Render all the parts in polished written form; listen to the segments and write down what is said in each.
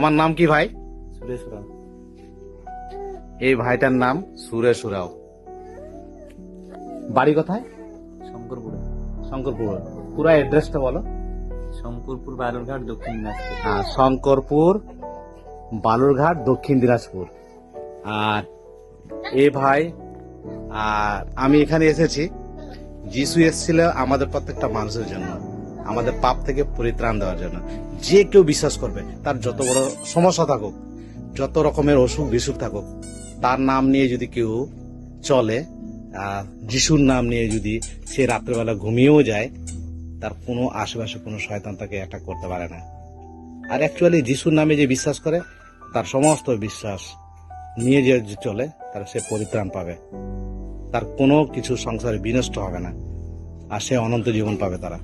তোমার নাম কি ভাই? সুরেশ রাও। এই ভাইটার নাম সুরেশ রাও। বাড়ি কোথায়? শঙ্করপুরে। শঙ্করপুর। পুরা অ্যাড্রেসটা বলো। শঙ্করপুর বালুরঘাট, দক্ষিণ দিনাজপুর। হ্যাঁ, শঙ্করপুর বালুরঘাট, দক্ষিণ দিনাজপুর। আর এ ভাই, আর আমি এখানে এসেছি, যিশু এসেছিল আমাদের প্রত্যেকটা মানুষের জন্য, আমাদের পাপ থেকে পরিত্রাণ দেওয়ার জন্য। যে কেউ বিশ্বাস করবে, তার যত বড় সমস্যা থাকুক, যত রকমের অসুখ বিসুখ থাকুক, তার নাম নিয়ে যদি কেউ চলে, যিশুর নাম নিয়ে যদি সে রাত্রেবেলা ঘুমিয়েও যায়, তার কোনো আশেপাশে কোনো শয়তান তাকে অ্যাটাক করতে পারে না। আর অ্যাকচুয়ালি যিশুর নামে যে বিশ্বাস করে, তার সমস্ত বিশ্বাস নিয়ে যে চলে, তার সে পরিত্রাণ পাবে, তার কোনো কিছু সংসারে বিনষ্ট হবে না, আর সে অনন্ত জীবন পাবে তারা।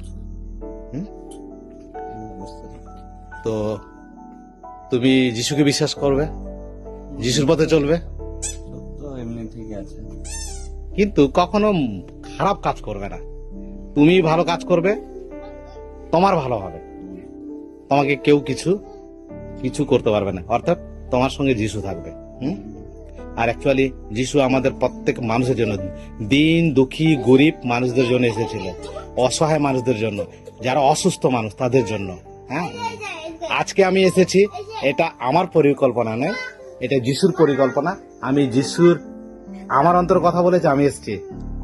তো তুমি যিশুকে বিশ্বাস করবে, যিশুর পথে চলবে, তো এমনি ঠিক আছে, কিন্তু কখনো খারাপ কাজ করবে না। তুমি ভালো কাজ করবে, তোমার ভালো হবে, তোমাকে কেউ কিছু কিছু করতে পারবে না, অর্থাৎ তোমার সঙ্গে যিশু থাকবে। আর অ্যাকচুয়ালি যিশু আমাদের প্রত্যেক মানুষের জন্য, দিন দুঃখী গরিব মানুষদের জন্য এসেছিল, অসহায় মানুষদের জন্য, যারা অসুস্থ মানুষ তাদের জন্য। হ্যাঁ, আজকে আমি এসেছি, এটা আমার পরিকল্পনা নয়, এটা যিশুর পরিকল্পনা। আমি যিশুর, আমার অন্তর কথা বলেছে, আমি এসেছি।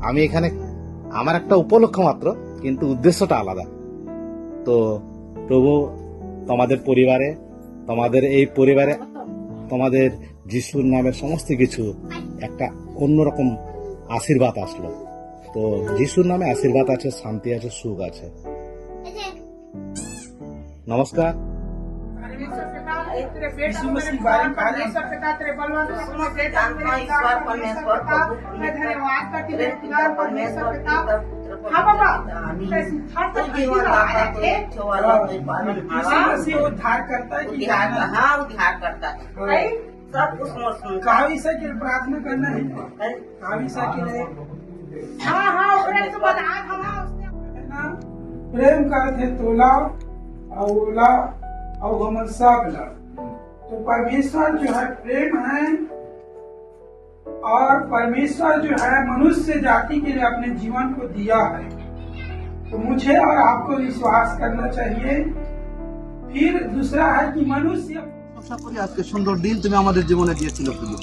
আমি এখানে আমার একটা উপলক্ষ মাত্র, কিন্তু উদ্দেশ্যটা আলাদা। তো প্রভু তোমাদের পরিবারে, তোমাদের এই পরিবারে, তোমাদের যিশুর নামের সমস্ত কিছু একটা অন্যরকম আশীর্বাদ আসলো। তো যিশুর নামে আশীর্বাদ আছে, শান্তি আছে, সুখ আছে। নমস্কার। उद्धार करता है सब कुछ काविसा के लिए प्रार्थना करना है, काविसा के लिए। हाँ प्रेम से बता हम है ना, प्रेम का अर्थ है तोला और ओला और हमर सागला। तो परमेश्वर जो है प्रेम है, और परमेश्वर जो है मनुष्य जाति के लिए अपने जीवन को दिया है। तो मुझे और आपको विश्वास करना चाहिए। फिर दूसरा है कि मनुष्य, আশা করি আজকে সুন্দর দিন তুমি আমাদের জীবনে দিয়েছিল প্রভু।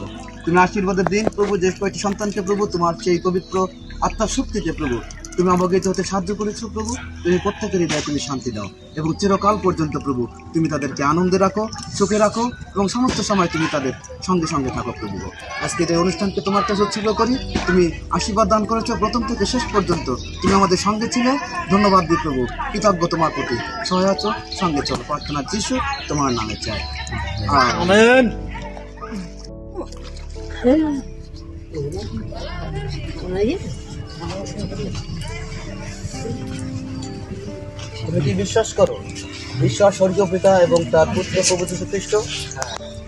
তুমি আশীর্বাদের দিন প্রভু, যে কয়েকটি সন্তানকে প্রভু তোমার সেই পবিত্র আত্মার শক্তিতে প্রভু তুমি অবগত হতে সাহায্য করেছো প্রভু। তুমি প্রত্যেকের হৃদয়ে তুমি শান্তি দাও, এবং চিরকাল পর্যন্ত প্রভু তুমি তাদেরকে আনন্দে রাখো, সুখে রাখো, এবং সমস্ত সময় তুমি তাদের সঙ্গে সঙ্গে থাকো প্রভু। আজকের এই অনুষ্ঠানকে তোমার কাছে উৎসর্গ করি। তুমি আশীর্বাদ দান করেছো প্রথম থেকে শেষ পর্যন্ত, তুমি আমাদের সঙ্গে ছিলে। ধন্যবাদ দিই প্রভু, কৃতজ্ঞ তোমার প্রতি। সহায় আছো, সঙ্গে চলো, প্রার্থনা যিশু তোমার নামে চাই, আমেন। তুমি কি বিশ্বাস করো ঈশ্বর স্বর্গীয় পিতা এবং তার পুত্র প্রভু যীশু খ্রিস্ট?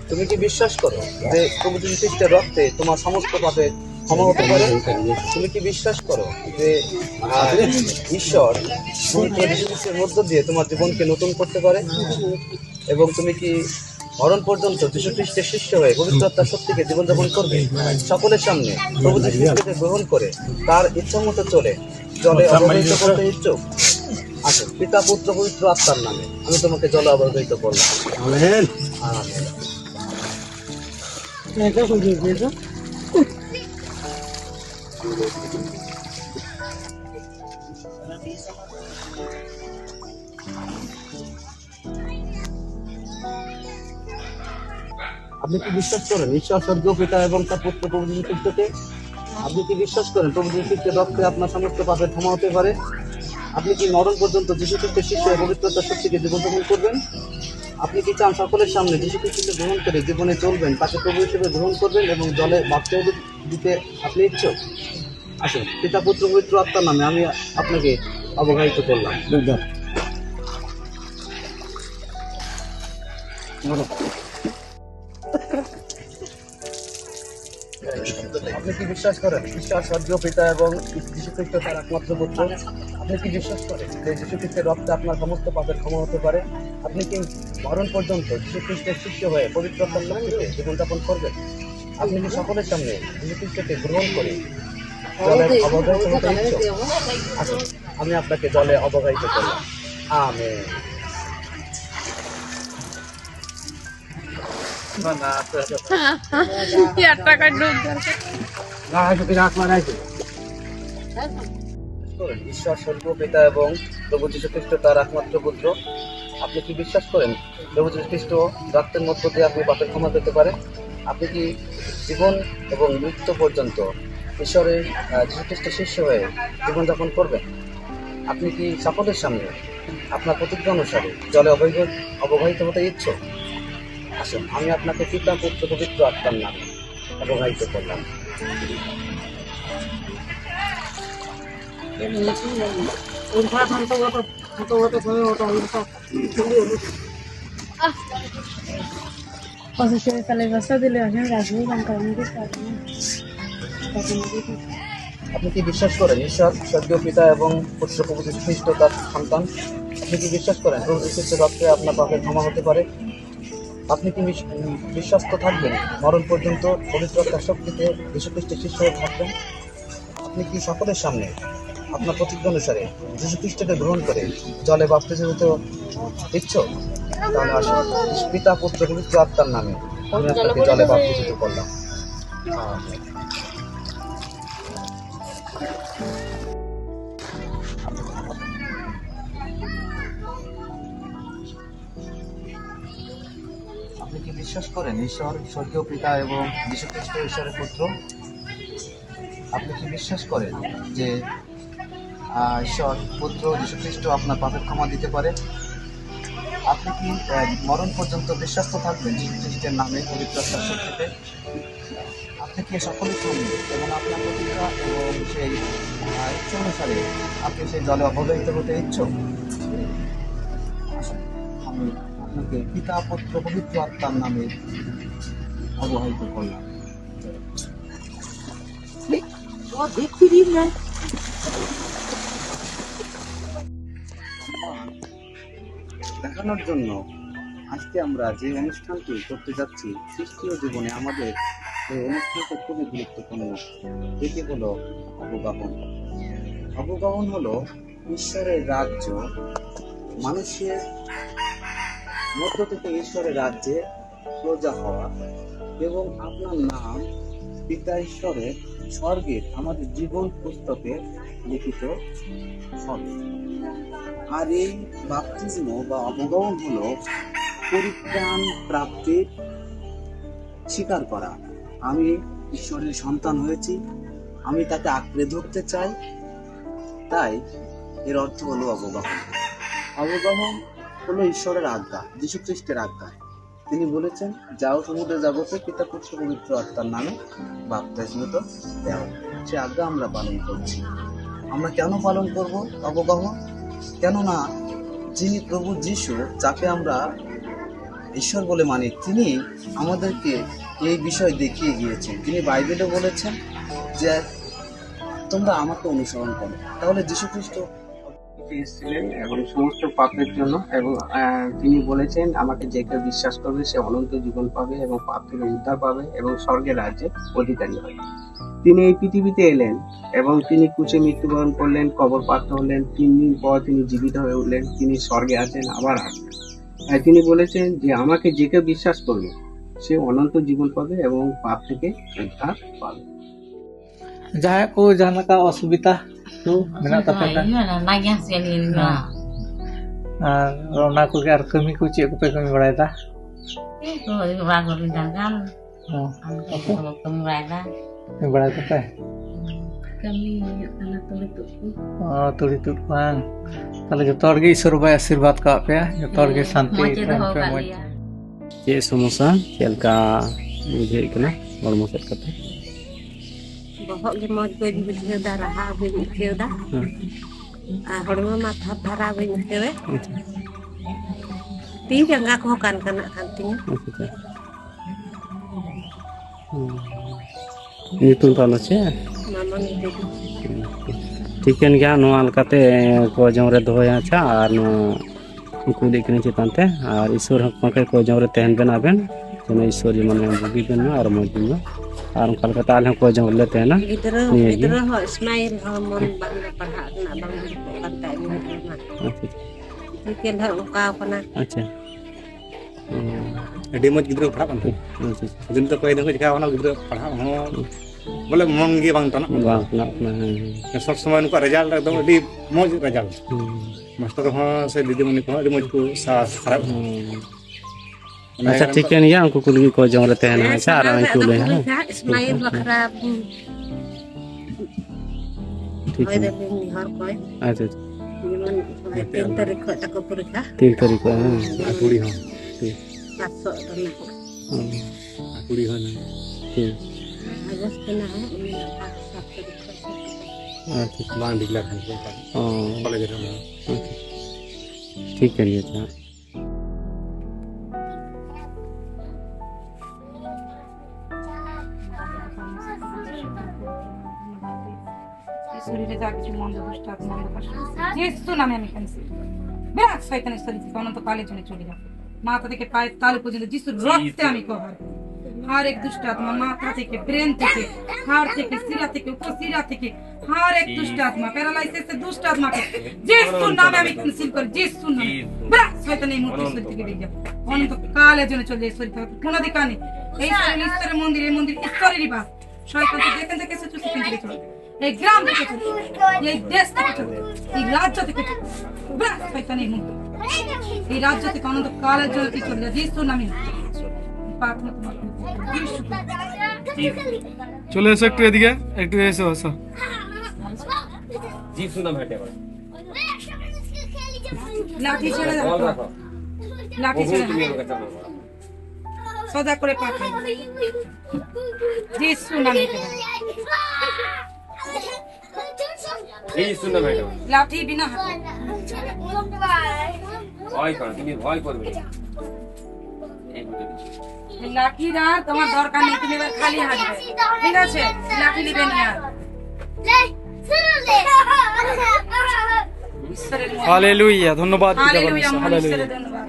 তুমি কি বিশ্বাস করো যে প্রভু যীশু খ্রিস্টের রক্তে তোমার সমস্ত পাপে ক্ষমা হতে পারে? তুমি কি বিশ্বাস করো যে ঈশ্বর পবিত্র যীশু খ্রিস্টের মধ্য দিয়ে তোমার জীবনকে নতুন করতে পারে? এবং তুমি কি মরণ পর্যন্ত যীশু খ্রিস্টের শিষ্য হয়ে পবিত্র আত্মার শক্তিকে জীবনযাপন করবে? সকলের সামনে প্রভু যীশু খ্রিস্টকে গ্রহণ করে তার ইচ্ছা মতো চলে জলে অবহিত করতে ইচ্ছুক? আসো, পিতা পুত্র পবিত্র আত্মার নামে আমি তোমাকে জলে অবহিত করলাম। আমেন। আমেন। আপনি কি বিশ্বাস করেন ঈশ্বর স্বর্গীয় পিতা এবং তার পুত্র প্রভু যীশু খ্রিস্টকে? আপনি কি বিশ্বাস করেন প্রভু যীশু খ্রিস্টের রক্তে আপনার সমস্ত পাপের ক্ষমা হতে পারে? আপনি কি মরণ পর্যন্ত যীশু খ্রিস্টের শিষ্য হয়ে পবিত্রতার শক্তিকে জীবনযাপন করবেন? আপনি কি চান সকলের সামনে যীশু খ্রিস্টকে গ্রহণ করে জীবনে চলবেন, তাকে প্রভু হিসেবে গ্রহণ করবেন এবং জলে বাপ্তিস্ম দিতে আপনি ইচ্ছুক? আসুন, পিতা পুত্র পবিত্র আত্মার নামে আমি আপনাকে অবগাহিত করলাম। আপনি আপনি কি বিশ্বাস করেন ঈশ্বর স্বর্গীয় পিতা এবং যীশু খ্রিস্ট তার একমাত্র পুত্র? আপনি কি বিশ্বাস করেন যে যীশু খ্রিস্টের রক্তে আপনার সমস্ত পাপের ক্ষমা হতে পারে? আপনি কি মরণ পর্যন্ত যীশু খ্রিস্টের শিষ্য হয়ে পবিত্রতার শক্তিতে জীবনযাপন করবেন? আপনি কি সকলের সামনে যীশু খ্রিস্টকে গ্রহণ করে জলে অবগাহিত হতে ইচ্ছুক? আসুন, আমি আপনাকে জলে অবগাহিত করলাম। আমেন। করেন ঈশ্বর স্বর্গীয় পিতা এবং প্রভু যীশু খ্রিস্ট তার একমাত্র পুত্র। আপনি কি বিশ্বাস করেন প্রভু যীশু খ্রিস্ট রক্তের মধ্য দিয়ে আপনি পাপের ক্ষমা পেতে পারেন? আপনি কি জীবন এবং মৃত্যু পর্যন্ত ঈশ্বরের যীশু খ্রিস্টের শিষ্য হয়ে জীবনযাপন করবেন? আপনি কি সকলের সামনে আপনার প্রতিজ্ঞা অনুসারে জলে অবগাহিত হতে ইচ্ছুক? আসুন, আমি আপনাকে পিতা পুত্র পবিত্র আত্মার নামে অবগাহিত করলাম। Posisi kali bahasa dulu hanya ragu kan kalau ini আপনি কি বিশ্বাস করেন ঈশ্বর স্বর্গীয় পিতা এবং পুত্র প্রভু যীশু খ্রিস্ট তার সন্তান? আপনি কি বিশ্বাস করেন প্রভু যীশু খ্রিস্টের রক্তে আপনার পাপের ক্ষমা হতে পারে? আপনি কি বিশ্বস্ত থাকবেন মরণ পর্যন্ত পবিত্রতার শক্তিতে যীশু খ্রিস্টের শিষ্য হয়ে থাকবেন? আপনি কি সকলের সামনে আপনার প্রতিজ্ঞা অনুসারে যীশু খ্রিস্টকে গ্রহণ করে জলে বাপ্তিস্ম হতে ইচ্ছুক? তাহলে আসুন, পিতা পুত্র পবিত্র আত্মার নামে আমি আপনাকে জলে বাপ্তিস্ম করলাম। আমেন। আপনি কি বিশ্বাস করেন ঈশ্বর স্বর্গীয় পিতা এবং যীশু খ্রিস্ট ঈশ্বরের পুত্র? আপনি কি বিশ্বাস করেন যে ঈশ্বর পুত্র যীশু খ্রিস্ট আপনার পাপের ক্ষমা দিতে পারে? আপনি কি মরণ পর্যন্ত বিশ্বস্ত থাকবেন যীশু খ্রিস্টের নামে পবিত্রতার শক্তিতে? আপনি কি সকলের সঙ্গে এবং আপনার প্রতিজ্ঞা এবং সেই ইচ্ছা অনুসারে আপনি সেই জলে অবগাহিত হতে ইচ্ছুক? আমি আপনাকে পিতা পুত্র পবিত্র আত্মার নামে অবগাহিত করলাম। দেখানোর জন্য আজকে আমরা যে অনুষ্ঠানটি করতে যাচ্ছি খ্রিস্টীয় জীবনে আমাদের এই অনুষ্ঠানটা খুবই গুরুত্বপূর্ণ। এটি হলো অবগাহন। অবগাহন হলো ঈশ্বরের রাজ্য মানুষের মধ্য থেকে ঈশ্বরের রাজ্যে প্রজা হওয়া এবং আপনার নাম পিতা ঈশ্বরের স্বর্গের আমাদের জীবন পুস্তকে লিখিত হবে। আর এই বাপ্তিস্ম বা অবগাহন হলো পরিত্রাণ প্রাপ্তির স্বীকার করা। আমি ঈশ্বরের সন্তান হয়েছি, আমি তাকে আঁকড়ে ধরতে চাই, তাই এর অর্থ হলো অবগাহন। অবগাহন হলো ঈশ্বরের আজ্ঞা, যীশু খ্রিস্টের আজ্ঞা। তিনি বলেছেন, যাও সমুদ্র জগতে পিতা পুত্র পবিত্র আত্মার নামে বাপ্তিস্ম দাও। সে আজ্ঞা আমরা পালন করছি। আমরা কেন পালন করব অবগাহন? কেননা যিনি প্রভু যীশু, যাকে আমরা ঈশ্বর বলে মানি, তিনি আমাদেরকে এই বিষয় দেখিয়ে গিয়েছেন। তিনি বাইবেলে বলেছেন যে তোমরা আমাকে অনুসরণ করো। তাহলে যীশু খ্রিস্ট এসেছিলেন এবং সমস্ত পাপের জন্য, এবং তিনি বলেছেন আমাকে যে কেউ বিশ্বাস করবে সে অনন্ত জীবন পাবে এবং পাপ থেকে উদ্ধার পাবে এবং স্বর্গের রাজ্যে অধিকারী হবে। তিনি এই পৃথিবীতে এলেন এবং তিনি ক্রুশে মৃত্যুবরণ করলেন, কবর পাত্র হলেন, 3 দিন পর তিনি জীবিত হয়ে উঠলেন, তিনি স্বর্গে আছেন, আবার আসবেন। তিনি বলেছেন যে আমাকে যে কেউ বিশ্বাস করবে সে অনন্ত জীবন পাবে এবং পাপ থেকে উদ্ধার পাবে। Jaya ko jana ka asubita tu mena ta peta nanya sekali lah. rona ko gar kami ko cek ko pe kami barai ta Itu ragu rindangan. Kalau kamu rada, kami barai ta pe kami anak tulituk. tuli tu bang tale joto hor ge ishwar bai आशीर्वाद ka pe joto hor ge shanti Macam prem tu pe moj kali ya. ये समोसा खेल का मुझे इतना और मौसम करते Bohok ge moj be di darah be ke da. Horma matha thara be ke we. Ti jangga ko kan kana kanting. Nyutung tahun aja. Mama itu. Chicken gya no alkate ko jongre doya cha ar no uku dikini chitante ar isur hakmake ko jongre tehen ben aben jeno isur mane bugi ben ar mojino ar kalkata al ko jongre tehna Gidra ho Ismail ho mon bang parhat na bang bukan tak ini na. Mungkin har uka kana. acha ᱟᱹᱰᱤ ᱢᱚᱡᱽ ᱜᱤᱫᱽᱨᱟᱹ ᱯᱟᱲᱦᱟᱜ ᱠᱟᱱ ᱛᱟᱦᱮᱸ ᱟᱹᱵᱤᱱ ᱫᱚ ᱠᱚᱭ ᱫᱤᱱ ᱠᱷᱚᱱ ᱪᱮᱠᱟ ᱚᱱᱟ ᱜᱤᱫᱽᱨᱟᱹ ᱯᱟᱲᱦᱟᱜ ᱦᱚᱸ ᱵᱚᱞᱮ ᱢᱚᱱ ᱜᱮ ᱵᱟᱝ ᱛᱟᱱᱟ bang nak ᱥᱚᱵ ᱥᱚᱢᱚᱭ ᱱᱩᱠᱩᱣᱟᱜ ᱨᱮᱡᱟᱞᱴ ᱮᱠᱫᱚᱢ ᱟᱹᱰᱤ ᱢᱚᱡᱽ ᱨᱮᱡᱟᱞᱴ ᱢᱟᱥᱴᱟᱨ ᱦᱚᱸ ᱥᱮ ᱫᱤᱫᱤᱢᱩᱱᱤ ᱠᱚᱦᱚᱸ ᱟᱹᱰᱤ ᱢᱚᱡᱽ ᱠᱚ ᱥᱟᱨᱟᱜ acha chicken ya uku kulgi ko jongre tehna cha ar ang kule ha Ismail bakra ठीक hoy है da ni har koy. अच्छा Memang tin tarik ko tak purika. 3 तारीख को हाँ कुड़ी हूँ ठीक Pasok tanah. कुड़ी हूँ ठीक Agos kana ha ini nak sabtu. अच्छा बांध डिक्लेयर है कॉलेज में ठीक करिए अच्छा শরীরে যা কিছু মন্দ দুষ্ট আছে মন্দ কষ্ট যেসু নামে আমি এখানে বিরাট শয়তানের শরীর থেকে অনন্ত কালের জন্য চলে যাবে মাথা থেকে পায়ের তালু পর্যন্ত যিশুর রক্তে আমি কভার हर एक दुष्ट आत्मा माथा থেকে ব্রেন থেকে হাড় থেকে শিরা থেকে উপশিরা থেকে हर एक दुष्ट आत्मा पैरालाइसिस से दुष्ट आत्मा के যিশুর নামে আমি ক্যান্সেল করি যিশুর নামে বিরাট শয়তানের মূর্তি শরীর থেকে বেরিয়ে যাবে অনন্ত কালের জন্য চলে যায় শরীর থেকে কোনো অধিকার নেই এই শরীর ঈশ্বরের মন্দির এই মন্দির ঈশ্বরেরই বাস শয়তান যেখান থেকে এসেছে সেখান থেকে চলে এই গ্রাম থেকে চলে এই দেশ থেকে চলে এই রাজ্য থেকে চলে বিরাট শয়তানের মূর্তি এই রাজ্য থেকে অনন্ত কালের জন্য কি চলে যায় যিশুর নামে প্রার্থনা তোমার চলে এসো একটু এদিকে একটু এসো এসো লাঠি ছেড়ে দাও লাঠি ছেড়ে দাও সদা করে পাঠাই যিশু নামে লাঠি বিনা লাঠির আর তোমার দরকার নেই তুমি এবার খালি হাঁটবে ঠিক আছে লাঠি নিবে না হালেলুয়া ধন্যবাদ হালেলুয়া ঈশ্বরের ধন্যবাদ